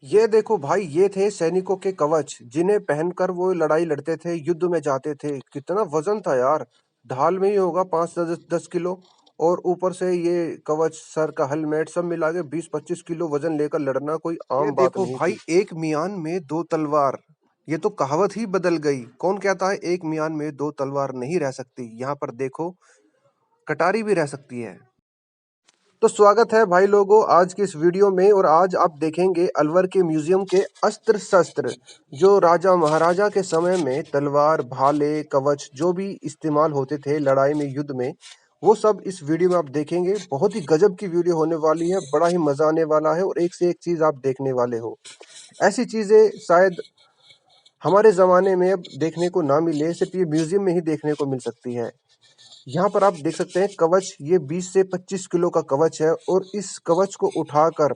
ये देखो भाई, ये थे सैनिकों के कवच जिन्हें पहनकर वो लड़ाई लड़ते थे, युद्ध में जाते थे। कितना वजन था यार। ढाल में ही होगा 5 से 10 किलो। और ऊपर से ये कवच, सर का हेलमेट, सब मिला के 20-25 किलो वजन लेकर लड़ना कोई ये आम बात देखो नहीं भाई, थी। एक मियान में दो तलवार, ये तो कहावत ही बदल गई। कौन कहता है एक मियान में दो तलवार नहीं रह सकती? यहाँ पर देखो, कटारी भी रह सकती है। तो स्वागत है भाई लोगों आज की इस वीडियो में। और आज आप देखेंगे अलवर के म्यूजियम के अस्त्र शस्त्र, जो राजा महाराजा के समय में तलवार, भाले, कवच जो भी इस्तेमाल होते थे लड़ाई में, युद्ध में, वो सब इस वीडियो में आप देखेंगे। बहुत ही गजब की वीडियो होने वाली है, बड़ा ही मजा आने वाला है और एक से एक चीज आप देखने वाले हो। ऐसी चीजें शायद हमारे जमाने में अब देखने को ना मिले, सिर्फ ये म्यूजियम में ही देखने को मिल सकती है। यहाँ पर आप देख सकते हैं कवच, ये 20 से 25 किलो का कवच है। और इस कवच को उठाकर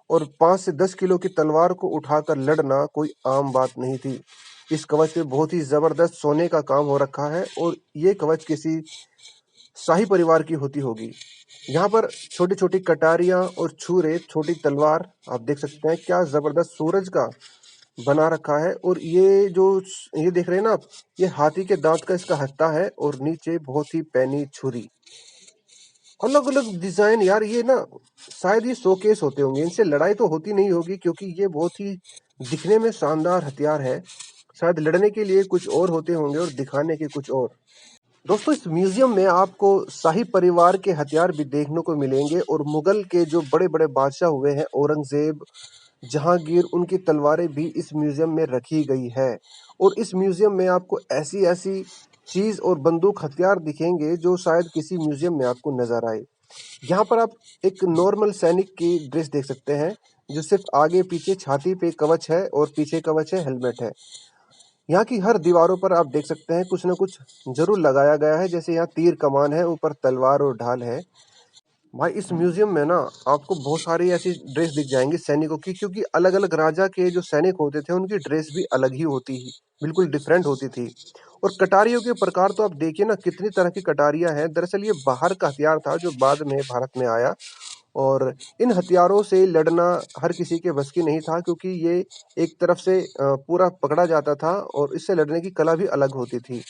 और 5 से 10 किलो की तलवार को उठाकर लड़ना कोई आम बात नहीं थी। इस कवच पे बहुत ही जबरदस्त सोने का काम हो रखा है और ये कवच किसी शाही परिवार की होती होगी। यहाँ पर छोटी छोटी कटारियां और छुरे, छोटी तलवार आप देख सकते हैं, क्या जबरदस्त सूरज का बना रखा है। और ये जो ये देख रहे हैं ना आप, ये हाथी के दांत का इसका हत्था है और नीचे बहुत ही पैनी छुरी। अलग अलग डिजाइन यार, ये ना शायद ये शोकेस होते होंगे, इनसे लड़ाई तो होती नहीं होगी क्योंकि ये बहुत ही दिखने में शानदार हथियार है। शायद लड़ने के लिए कुछ और होते होंगे और दिखाने के कुछ और। दोस्तों, इस म्यूजियम में आपको शाही परिवार के हथियार भी देखने को मिलेंगे और मुगल के जो बड़े बड़े बादशाह हुए हैं, औरंगजेब, जहांगीर, उनकी तलवारें भी इस म्यूजियम में रखी गई है। और इस म्यूजियम में आपको ऐसी ऐसी चीज और बंदूक, हथियार दिखेंगे जो शायद किसी म्यूजियम में आपको नजर आए। यहाँ पर आप एक नॉर्मल सैनिक की ड्रेस देख सकते हैं, जो सिर्फ आगे पीछे छाती पे कवच है और पीछे कवच है, हेलमेट है। यहाँ की हर दीवारों पर आप देख सकते हैं कुछ न कुछ जरूर लगाया गया है, जैसे यहाँ तीर कमान है, ऊपर तलवार और ढाल है। भाई, इस म्यूजियम में ना आपको बहुत सारी ऐसी ड्रेस दिख जाएंगी सैनिकों की, क्योंकि अलग अलग राजा के जो सैनिक होते थे उनकी ड्रेस भी अलग ही होती ही, बिल्कुल डिफरेंट होती थी। और कटारियों के प्रकार तो आप देखिए ना, कितनी तरह की कटारियां हैं। दरअसल ये बाहर का हथियार था जो बाद में भारत में आया। और इन हथियारों से लड़ना हर किसी के बस की नहीं था, क्योंकि ये एक तरफ से पूरा पकड़ा जाता था और इससे लड़ने की कला भी अलग होती थी।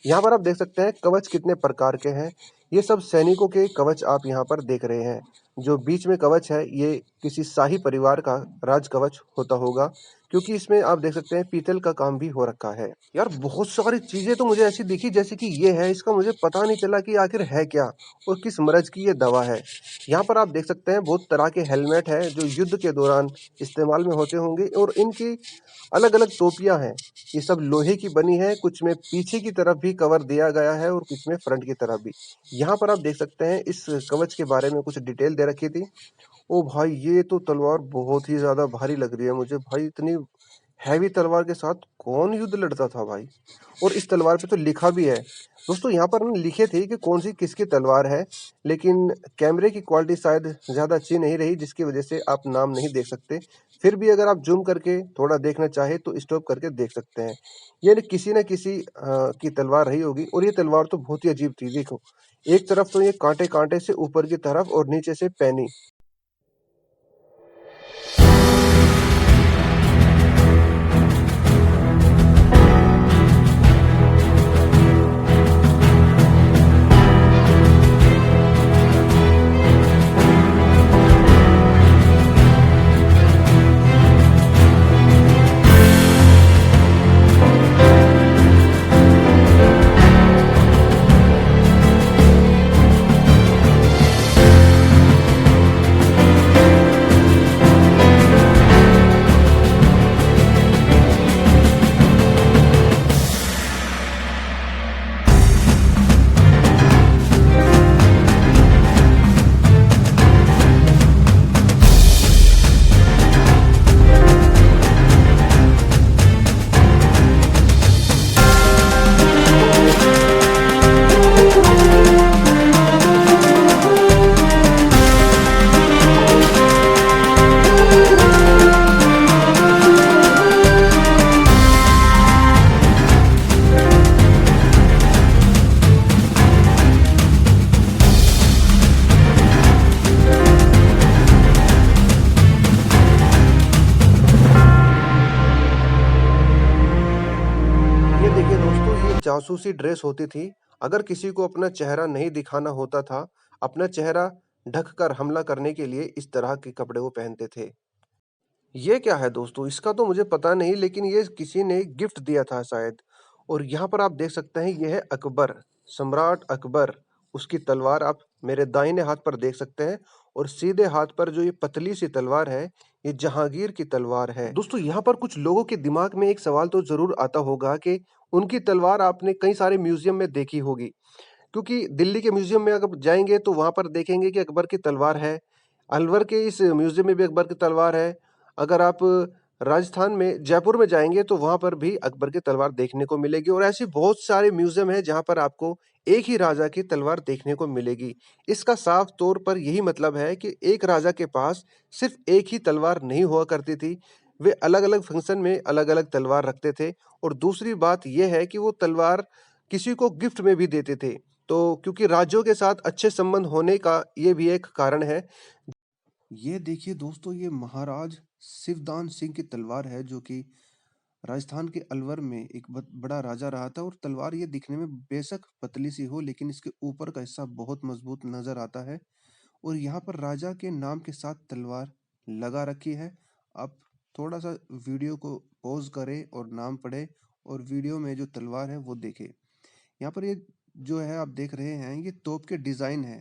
यहाँ पर आप देख सकते हैं कवच कितने प्रकार के हैं। ये सब सैनिकों के कवच आप यहाँ पर देख रहे हैं। जो बीच में कवच है, ये किसी शाही परिवार का राज कवच होता होगा, क्योंकि इसमें आप देख सकते हैं पीतल का काम भी हो रखा है। यार, बहुत सारी चीजें तो मुझे ऐसी दिखी जैसे कि ये है, इसका मुझे पता नहीं चला कि आखिर है क्या और किस मर्ज की ये दवा है। यहाँ पर आप देख सकते हैं बहुत तरह के हेलमेट हैं जो युद्ध के दौरान इस्तेमाल में होते होंगे। और इनकी अलग अलग टोपियां हैं, ये सब लोहे की बनी है। कुछ में पीछे की तरफ भी कवर दिया गया है और कुछ में फ्रंट की तरफ भी। यहाँ पर आप देख सकते हैं इस कवच के बारे में कुछ डिटेल दे रखी थी। ओ भाई, ये तो तलवार बहुत ही ज्यादा भारी लग रही है मुझे। भाई, इतनी हैवी तलवार के साथ कौन युद्ध लड़ता था भाई? और इस तलवार पे तो लिखा भी है। दोस्तों, यहाँ पर ना लिखे थे कि कौन सी किसकी तलवार है, लेकिन कैमरे की क्वालिटी शायद ज़्यादा अच्छी नहीं रही, जिसकी वजह से आप नाम नहीं देख सकते। फिर भी अगर आप जूम करके थोड़ा देखना चाहे तो स्टॉप करके देख सकते हैं। ये न किसी की तलवार रही होगी। और ये तलवार तो बहुत ही अजीब थी। देखो, एक तरफ तो ये कांटे कांटे से ऊपर की तरफ और नीचे से पैनी। जासूसी ड्रेस होती थी। अगर किसी को अपना चेहरा नहीं दिखाना होता था, अपना चेहरा ढककर हमला करने के लिए इस तरह के कपड़े वो पहनते थे। ये क्या है दोस्तों? इसका तो मुझे पता नहीं, लेकिन ये किसी ने गिफ्ट दिया था शायद। और यहाँ पर आप देख सकते हैं, ये है अकबर, सम्राट अकबर। उसकी तलवार आप मेरे दाहिने हाथ पर देख सकते हैं, और सीधे हाथ पर जो ये पतली सी तलवार है, ये जहांगीर की तलवार है। दोस्तों, यहाँ पर कुछ लोगों के दिमाग में एक सवाल तो जरूर आता होगा कि उनकी तलवार आपने कई सारे म्यूजियम में देखी होगी, क्योंकि दिल्ली के म्यूजियम में अगर जाएंगे तो वहां पर देखेंगे कि अकबर की तलवार है। अलवर के इस म्यूजियम में भी अकबर की तलवार है। अगर आप राजस्थान में जयपुर में जाएंगे तो वहां पर भी अकबर की तलवार देखने को मिलेगी, और ऐसे बहुत सारे म्यूजियम है जहां पर आपको एक ही राजा की तलवार देखने को मिलेगी। इसका साफ तौर पर यही मतलब है कि एक राजा के पास सिर्फ एक ही तलवार नहीं हुआ करती थी, वे अलग अलग फंक्शन में अलग अलग तलवार रखते थे। और दूसरी बात यह है कि वो तलवार किसी को गिफ्ट में भी देते थे। तो क्योंकि राज्यों के साथ अच्छे संबंध होने का ये भी एक कारण है। ये देखिए दोस्तों, ये महाराज शिवदान सिंह की तलवार है, जो कि राजस्थान के अलवर में एक बड़ा राजा रहा था। और तलवार ये दिखने में बेशक पतली सी हो, लेकिन इसके ऊपर का हिस्सा बहुत मजबूत नजर आता है। और यहाँ पर राजा के नाम के साथ तलवार लगा रखी है। आप थोड़ा सा वीडियो को पॉज करें और नाम पढ़े, और वीडियो में जो तलवार है वो देखें। यहाँ पर ये जो है आप देख रहे हैं, ये तोप के डिजाइन है।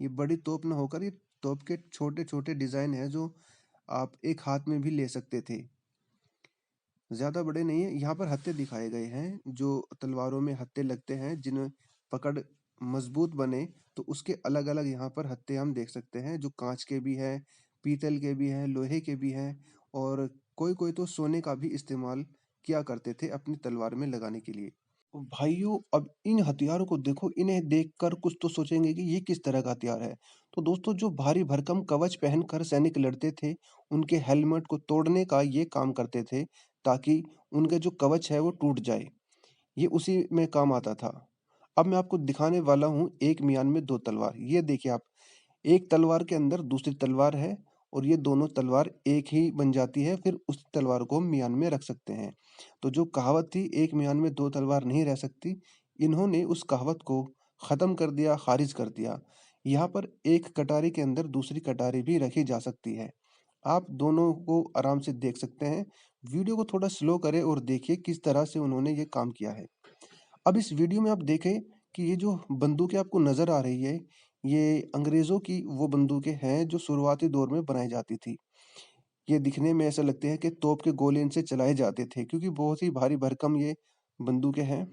ये बड़ी तोप ना होकर ये तोप के छोटे छोटे डिजाइन है, जो आप एक हाथ में भी ले सकते थे। ज्यादा बड़े नहीं है। यहाँ पर हत्थे दिखाए गए हैं, जो तलवारों में हत्थे लगते हैं, जिन्हें पकड़ मजबूत बने, तो उसके अलग अलग यहाँ पर हत्थे हम देख सकते हैं, जो कांच के भी है, पीतल के भी हैं, लोहे के भी हैं, और कोई कोई तो सोने का भी इस्तेमाल किया करते थे अपनी तलवार में लगाने के लिए। भाइयों, अब इन हथियारों को देखो, इन्हें देखकर कुछ तो सोचेंगे कि ये किस तरह का हथियार है। तो दोस्तों, जो भारी भरकम कवच पहनकर सैनिक लड़ते थे, उनके हेलमेट को तोड़ने का ये काम करते थे, ताकि उनका जो कवच है वो टूट जाए। ये उसी में काम आता था। अब मैं आपको दिखाने वाला हूँ एक मियान में दो तलवार। ये देखिए आप, एक तलवार के अंदर दूसरी तलवार है, और ये दोनों तलवार एक ही बन जाती है। फिर उस तलवार को हम मियान में रख सकते हैं। तो जो कहावत थी एक मियान में दो तलवार नहीं रह सकती, इन्होंने उस कहावत को खत्म कर दिया, खारिज कर दिया। यहाँ पर एक कटारी के अंदर दूसरी कटारी भी रखी जा सकती है। आप दोनों को आराम से देख सकते हैं। वीडियो को थोड़ा स्लो करें और देखिए किस तरह से उन्होंने ये काम किया है। अब इस वीडियो में आप देखें कि ये जो बंदूकें आपको नजर आ रही है, ये अंग्रेजों की वो बंदूकें हैं जो शुरुआती दौर में बनाई जाती थी। ये दिखने में ऐसा लगते हैं कि तोप के गोले इनसे चलाए जाते थे, क्योंकि बहुत ही भारी भरकम ये बंदूकें हैं।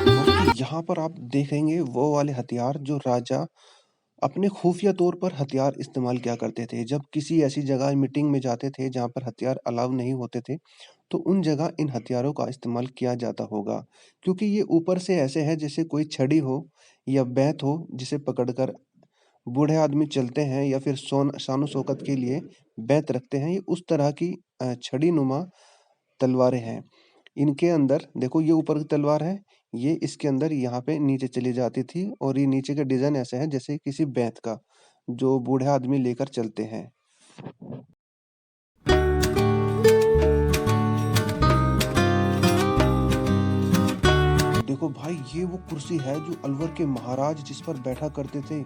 दोस्तों, यहाँ पर आप देखेंगे वो वाले हथियार जो राजा अपने खुफिया तौर पर हथियार इस्तेमाल किया करते थे। जब किसी ऐसी जगह मीटिंग में जाते थे जहाँ पर हथियार अलाउ नहीं होते थे, तो उन जगह इन हथियारों का इस्तेमाल किया जाता होगा, क्योंकि ये ऊपर से ऐसे है जैसे कोई छड़ी हो या बैत हो, जिसे पकड़कर बूढ़े आदमी चलते हैं, या फिर शानो शौकत के लिए बैत रखते हैं। ये उस तरह की छड़ी नुमा तलवारें हैं। इनके अंदर देखो, ये ऊपर की तलवार है, ये इसके अंदर यहाँ पे नीचे चली जाती थी, और ये नीचे का डिजाइन ऐसा है जैसे किसी बैत का, जो बूढ़े आदमी लेकर चलते हैं। देखो भाई, ये वो कुर्सी है जो अलवर के महाराज जिस पर बैठा करते थे।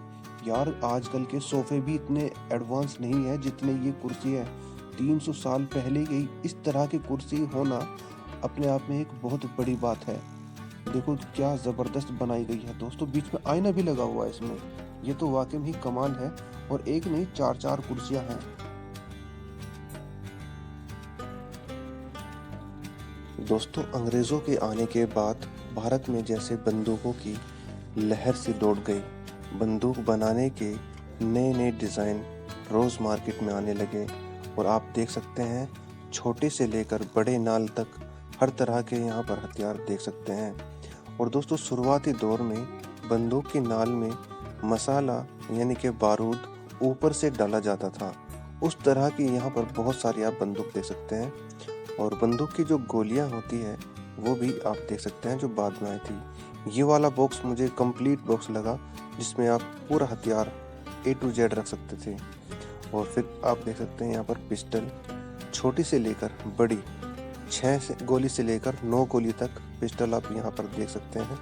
यार, आजकल के सोफे भी इतने एडवांस नहीं है जितने ये कुर्सी है। 300 साल पहले की इस तरह की कुर्सी होना अपने आप में एक बहुत बड़ी बात है। देखो क्या जबरदस्त बनाई गई है दोस्तों, बीच में आईना भी लगा हुआ है इसमें। ये तो वाकई ही कमाल है। और एक नहीं, चार चार कुर्सियां हैं। दोस्तों, अंग्रेजों के आने के बाद भारत में जैसे बंदूकों की लहर सी दौड़ गई। बंदूक बनाने के नए नए डिज़ाइन रोज़ मार्केट में आने लगे, और आप देख सकते हैं छोटे से लेकर बड़े नाल तक हर तरह के यहाँ पर हथियार देख सकते हैं। और दोस्तों, शुरुआती दौर में बंदूक की नाल में मसाला यानी कि बारूद ऊपर से डाला जाता था। उस तरह की यहाँ पर बहुत सारी आप बंदूक देख सकते हैं। और बंदूक की जो गोलियां होती है वो भी आप देख सकते हैं, जो बाद में आई थी। ये वाला बॉक्स मुझे कंप्लीट बॉक्स लगा, जिसमें आप पूरा हथियार A to Z रख सकते थे। और फिर आप देख सकते हैं यहाँ पर पिस्टल, छोटी से लेकर बड़ी 6 गोली से लेकर 9 गोली तक पिस्टल आप यहाँ पर देख सकते हैं,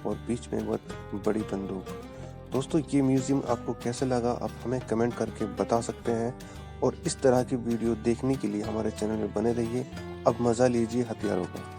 और बीच में बहुत बड़ी बंदूक। दोस्तों, ये म्यूज़ियम आपको कैसे लगा आप हमें कमेंट करके बता सकते हैं, और इस तरह की वीडियो देखने के लिए हमारे चैनल में बने रहिए। अब मज़ा लीजिए हथियारों का।